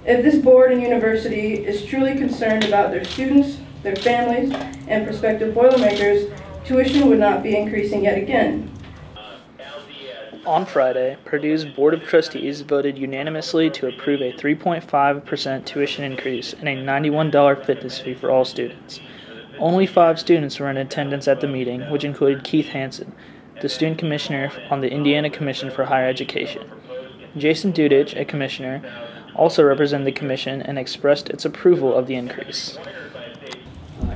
If this board and university is truly concerned about their students, their families, and prospective Boilermakers, tuition would not be increasing yet again. On Friday, Purdue's Board of Trustees voted unanimously to approve a 3.5% tuition increase and a $91 fitness fee for all students. Only 5 students were in attendance at the meeting, which included Keith Hansen, the student commissioner on the Indiana Commission for Higher Education. Jason Dudich, a commissioner, also represented the commission and expressed its approval of the increase.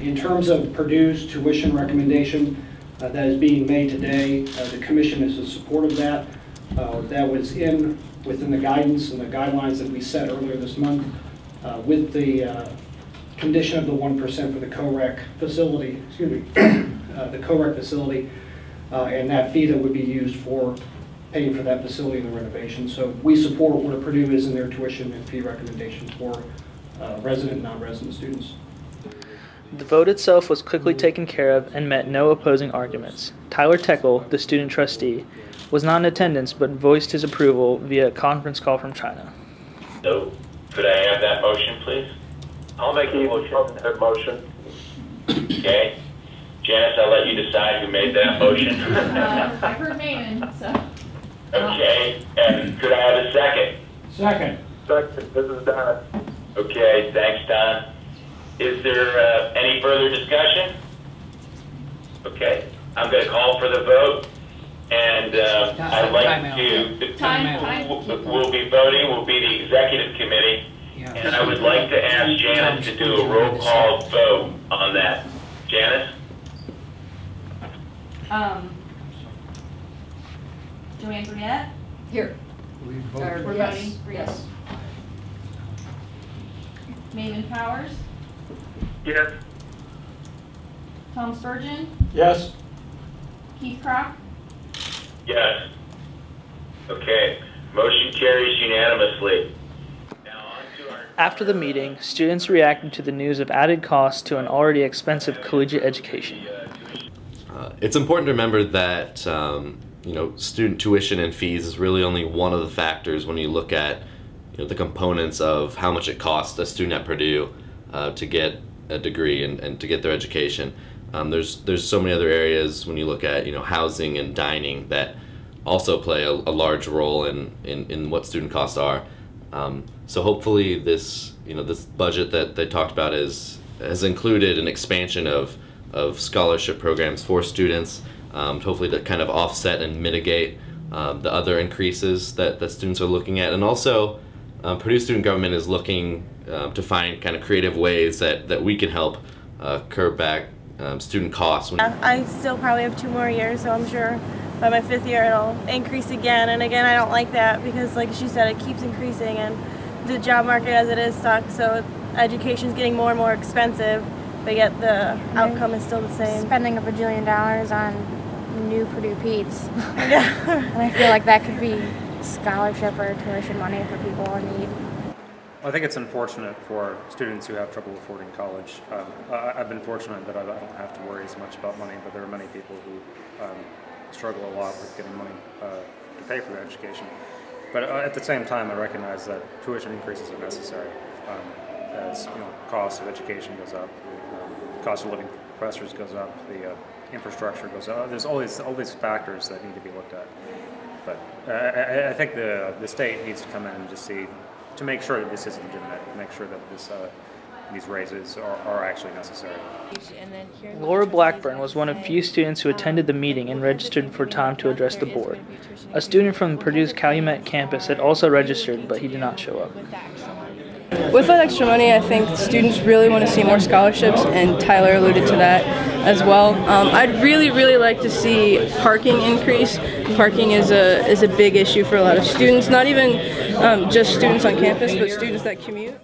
In terms of Purdue's tuition recommendation that is being made today, the commission is in support of that. That was within the guidance and the guidelines that we set earlier this month with the condition of the 1% for the COREC facility, the COREC facility, and that fee that would be used for paying for that facility and the renovation. So we support where Purdue is in their tuition and fee recommendations for resident and non-resident students. The vote itself was quickly taken care of and met no opposing arguments. Tyler Teckel, the student trustee, was not in attendance but voiced his approval via a conference call from China. So, could I have that motion, please? I'll make a motion. Okay. Janice, I'll let you decide who made that motion. I heard Maiden, so. Okay, and could I have a second? Second. Second, this is Don. Okay, thanks, Don. Is there any further discussion? Okay, I'm going to call for the vote, and I'd like to, we'll be voting, will be the executive committee, and I would like to ask Janice to do a roll call vote on that. Janice? Joanne Burnett? Here. We're voting. Yes. Maven Powers? Yes. Tom Spurgeon? Yes. Keith Cronk? Yes. Okay, motion carries unanimously. After the meeting, students reacted to the news of added costs to an already expensive collegiate education. It's important to remember that student tuition and fees is really only one of the factors when you look at the components of how much it costs a student at Purdue to get a degree and to get their education. There's so many other areas when you look at housing and dining that also play a large role in what student costs are. So hopefully this budget that they talked about has included an expansion of scholarship programs for students, hopefully to kind of offset and mitigate the other increases that students are looking at. And also Purdue student government is looking to find kind of creative ways that we can help curb back student costs. I still probably have 2 more years, so I'm sure by my 5th year it'll increase again. And again, I don't like that because, like she said, it keeps increasing, and the job market as it is sucks, so education's getting more and more expensive, but yet the outcome is still the same. Spending $1 bajillion on new Purdue Petes. And I feel like that could be scholarship or tuition money for people in need. I think it's unfortunate for students who have trouble affording college. I've been fortunate that I don't have to worry as much about money, but there are many people who struggle a lot with getting money to pay for their education. But at the same time, I recognize that tuition increases are necessary. As cost of education goes up, the cost of living for professors goes up, the infrastructure goes up. There's all these factors that need to be looked at. But I think the state needs to come in and just see, to make sure that this is legitimate, to make sure that these raises are actually necessary. Laura Blackburn was one of few students who attended the meeting and registered for time to address the board. A student from Purdue's Calumet campus had also registered, but he did not show up. With that extra money, I think students really want to see more scholarships, and Tyler alluded to that as well. I'd really like to see parking increase. Parking is a big issue for a lot of students, not even just students on campus, but students that commute.